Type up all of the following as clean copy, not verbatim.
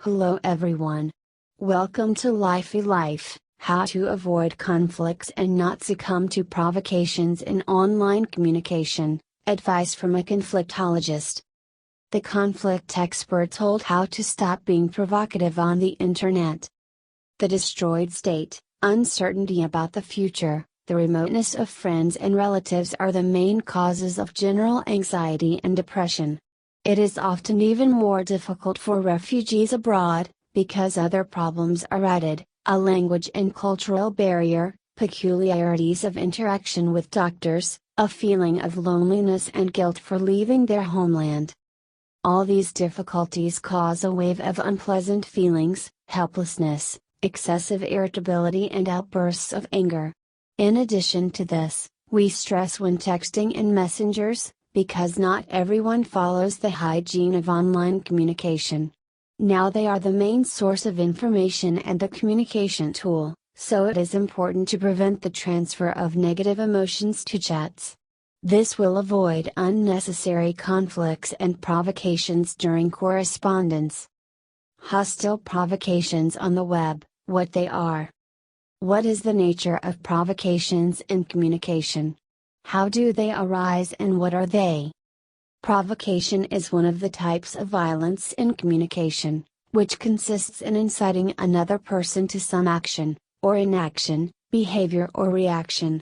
Hello everyone. Welcome to Lify Life, how to avoid conflicts and not succumb to provocations in online communication, advice from a conflictologist. The conflict expert told how to stop being provocative on the internet. The destroyed state, uncertainty about the future, the remoteness of friends and relatives are the main causes of general anxiety and depression. It is often even more difficult for refugees abroad, because other problems are added: a language and cultural barrier, peculiarities of interaction with doctors, a feeling of loneliness and guilt for leaving their homeland. All these difficulties cause a wave of unpleasant feelings, helplessness, excessive irritability and outbursts of anger. In addition to this, we stress when texting in messengers, because not everyone follows the hygiene of online communication. Now they are the main source of information and the communication tool, so it is important to prevent the transfer of negative emotions to chats. This will avoid unnecessary conflicts and provocations during correspondence. Hostile provocations on the web, what they are. What is the nature of provocations in communication? How do they arise and what are they? Provocation is one of the types of violence in communication, which consists in inciting another person to some action, or inaction, behavior or reaction.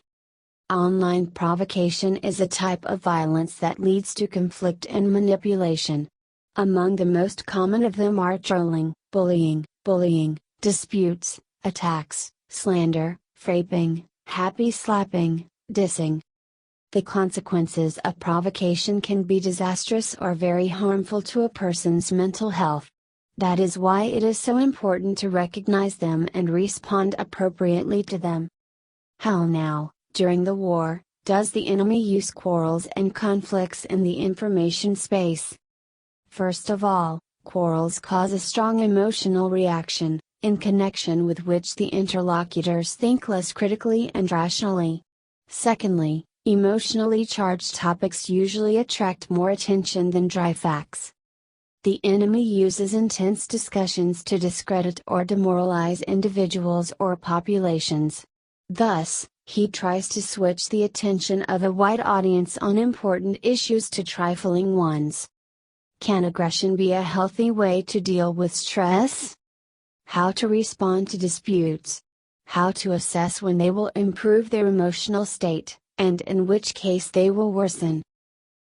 Online provocation is a type of violence that leads to conflict and manipulation. Among the most common of them are trolling, bullying, disputes, attacks, slander, frapping, happy slapping, dissing. The consequences of provocation can be disastrous or very harmful to a person's mental health. That is why it is so important to recognize them and respond appropriately to them. How now, during the war, does the enemy use quarrels and conflicts in the information space? First of all, quarrels cause a strong emotional reaction, in connection with which the interlocutors think less critically and rationally. Secondly, emotionally charged topics usually attract more attention than dry facts. The enemy uses intense discussions to discredit or demoralize individuals or populations. Thus, he tries to switch the attention of a wide audience on important issues to trifling ones. Can aggression be a healthy way to deal with stress? How to respond to disputes. How to assess when they will improve their emotional state, and in which case they will worsen.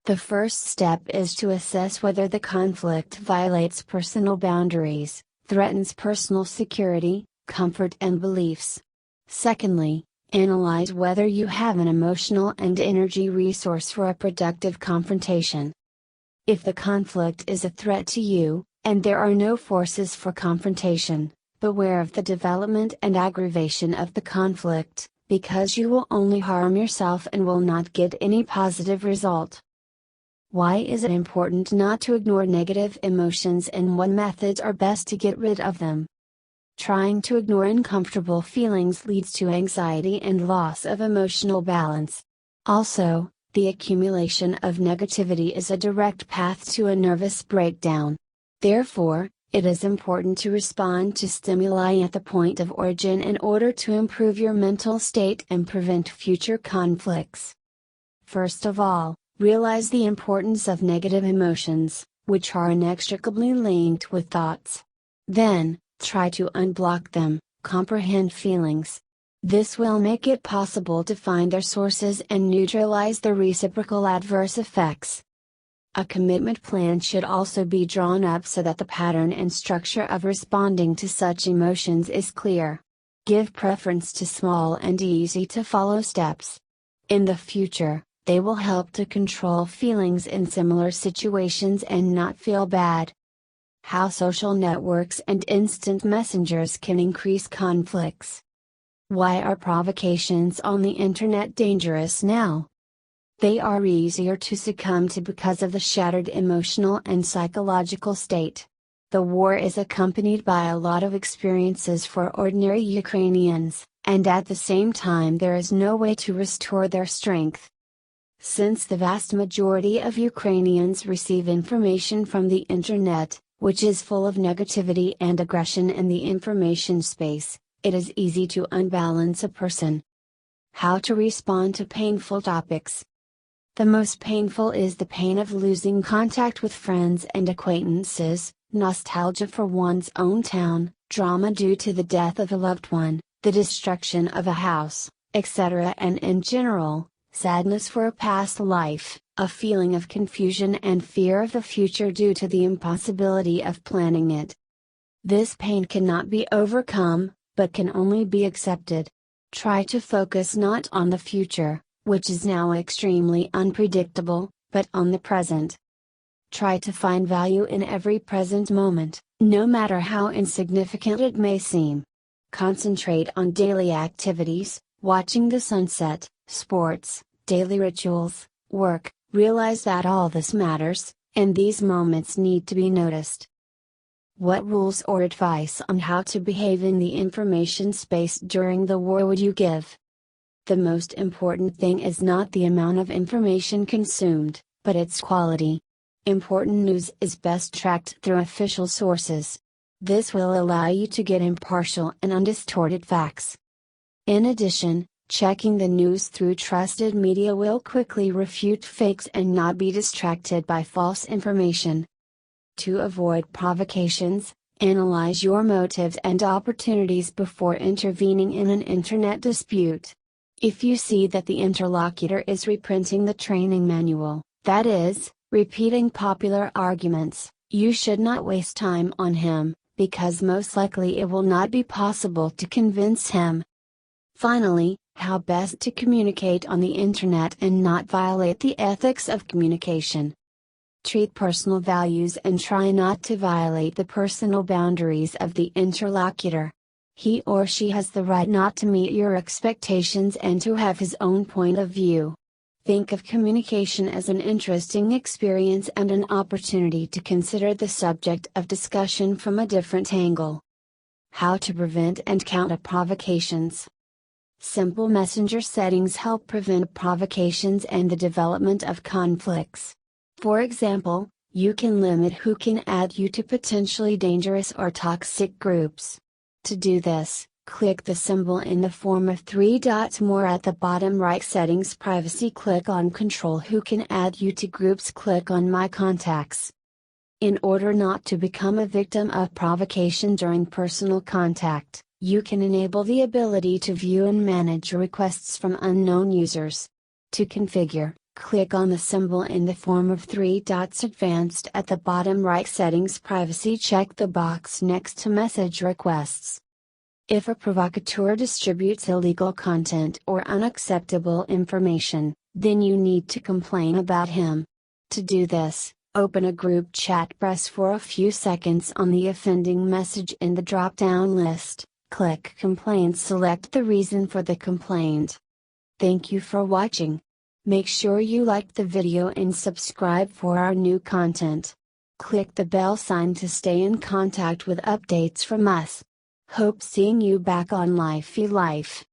The first step is to assess whether the conflict violates personal boundaries, threatens personal security, comfort and beliefs. Secondly, analyze whether you have an emotional and energy resource for a productive confrontation. If the conflict is a threat to you, and there are no forces for confrontation, beware of the development and aggravation of the conflict, because you will only harm yourself and will not get any positive result. Why is it important not to ignore negative emotions and what methods are best to get rid of them? Trying to ignore uncomfortable feelings leads to anxiety and loss of emotional balance. Also, the accumulation of negativity is a direct path to a nervous breakdown. Therefore, it is important to respond to stimuli at the point of origin in order to improve your mental state and prevent future conflicts. First of all, realize the importance of negative emotions, which are inextricably linked with thoughts. Then, try to unblock them, comprehend feelings. This will make it possible to find their sources and neutralize the reciprocal adverse effects. A commitment plan should also be drawn up so that the pattern and structure of responding to such emotions is clear. Give preference to small and easy to follow steps. In the future, they will help to control feelings in similar situations and not feel bad. How social networks and instant messengers can increase conflicts. Why are provocations on the internet dangerous now? They are easier to succumb to because of the shattered emotional and psychological state. The war is accompanied by a lot of experiences for ordinary Ukrainians, and at the same time there is no way to restore their strength. Since the vast majority of Ukrainians receive information from the internet, which is full of negativity and aggression in the information space, it is easy to unbalance a person. How to respond to painful topics. The most painful is the pain of losing contact with friends and acquaintances, nostalgia for one's own town, drama due to the death of a loved one, the destruction of a house, etc., and in general, sadness for a past life, a feeling of confusion and fear of the future due to the impossibility of planning it. This pain cannot be overcome, but can only be accepted. Try to focus not on the future, which is now extremely unpredictable, but on the present. Try to find value in every present moment, no matter how insignificant it may seem. Concentrate on daily activities, watching the sunset, sports, daily rituals, work. Realize that all this matters, and these moments need to be noticed. What rules or advice on how to behave in the information space during the war would you give? The most important thing is not the amount of information consumed, but its quality. Important news is best tracked through official sources. This will allow you to get impartial and undistorted facts. In addition, checking the news through trusted media will quickly refute fakes and not be distracted by false information. To avoid provocations, analyze your motives and opportunities before intervening in an internet dispute. If you see that the interlocutor is reprinting the training manual, that is, repeating popular arguments, you should not waste time on him, because most likely it will not be possible to convince him. Finally, how best to communicate on the internet and not violate the ethics of communication. Treat personal values and try not to violate the personal boundaries of the interlocutor. He or she has the right not to meet your expectations and to have his own point of view. Think of communication as an interesting experience and an opportunity to consider the subject of discussion from a different angle. How to prevent and counter provocations. Simple messenger settings help prevent provocations and the development of conflicts. For example, you can limit who can add you to potentially dangerous or toxic groups. To do this, click the symbol in the form of 3 dots more at the bottom right. Settings Privacy. Click on Control who can add you to groups. Click on My Contacts. In order not to become a victim of provocation during personal contact, you can enable the ability to view and manage requests from unknown users. To configure, click on the symbol in the form of 3 dots advanced at the bottom right. Settings Privacy. Check the box next to message requests. If a provocateur distributes illegal content or unacceptable information, then you need to complain about him. To do this, open a group chat. Press for a few seconds on the offending message in the drop-down list, click Complaints. Select the reason for the complaint. Thank you for watching. Make sure you liked the video and subscribe for our new content. Click the bell sign to stay in contact with updates from us. Hope seeing you back on Lify Life.